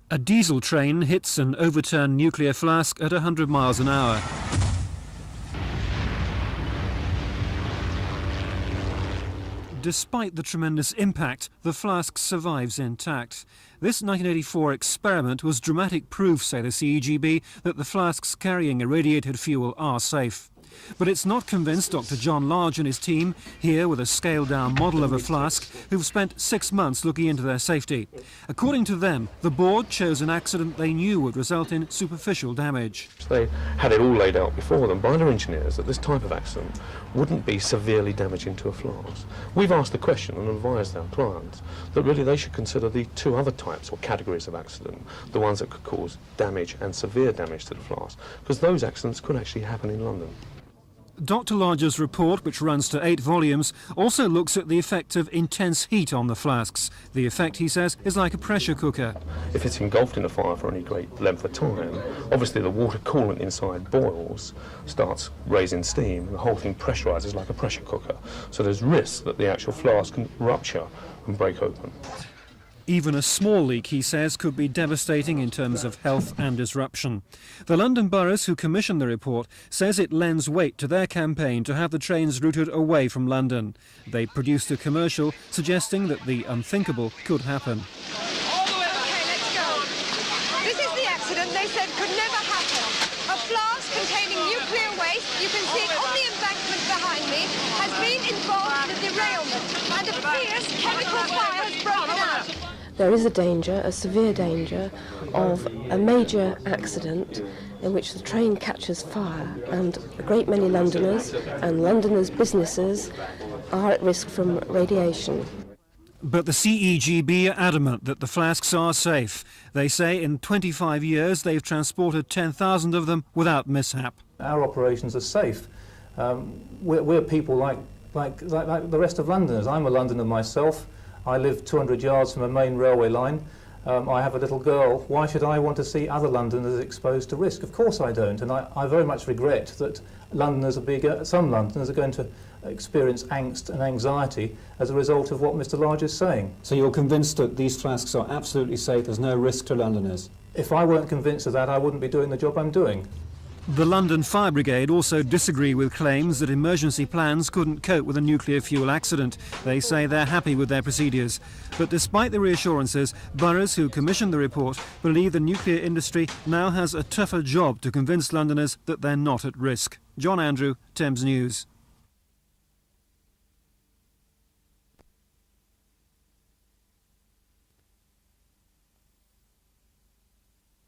A diesel train hits an overturned nuclear flask at 100 miles an hour. Despite the tremendous impact, the flask survives intact. This 1984 experiment was dramatic proof, say the CEGB, that the flasks carrying irradiated fuel are safe. But it's not convinced Dr. John Large and his team, here with a scaled-down model of a flask, who've spent 6 months looking into their safety. According to them, the board chose an accident they knew would result in superficial damage. They had it all laid out before them by their engineers that this type of accident wouldn't be severely damaging to a flask. We've asked the question and advised our clients that really they should consider the two other types or categories of accident, the ones that could cause damage and severe damage to the flask, because those accidents could actually happen in London. Dr. Large's report, which runs to 8 volumes, also looks at the effect of intense heat on the flasks. The effect, he says, is like a pressure cooker. If it's engulfed in a fire for any great length of time, obviously the water coolant inside boils, starts raising steam, and the whole thing pressurises like a pressure cooker. So there's risk that the actual flask can rupture and break open. Even a small leak, he says, could be devastating in terms of health and disruption. The London boroughs who commissioned the report says it lends weight to their campaign to have the trains routed away from London. They produced a commercial suggesting that the unthinkable could happen. Okay, let's go. This is the accident they said could never happen. A flask containing nuclear waste, you can see it on the embankment behind me, has been involved in a derailment, and a fierce chemical fire has broken out. There is a danger, a severe danger, of a major accident in which the train catches fire, and a great many Londoners and Londoners' businesses are at risk from radiation. But the CEGB are adamant that the flasks are safe. They say in 25 years they've transported 10,000 of them without mishap. Our operations are safe. We're people like the rest of Londoners. I'm a Londoner myself. I live 200 yards from a main railway line. I have a little girl. Why should I want to see other Londoners exposed to risk? Of course I don't, and I very much regret that some Londoners are going to experience angst and anxiety as a result of what Mr. Large is saying. So you're convinced that these flasks are absolutely safe, there's no risk to Londoners? If I weren't convinced of that, I wouldn't be doing the job I'm doing. The London Fire Brigade also disagree with claims that emergency plans couldn't cope with a nuclear fuel accident. They say they're happy with their procedures. But despite the reassurances, boroughs who commissioned the report believe the nuclear industry now has a tougher job to convince Londoners that they're not at risk. John Andrew, Thames News.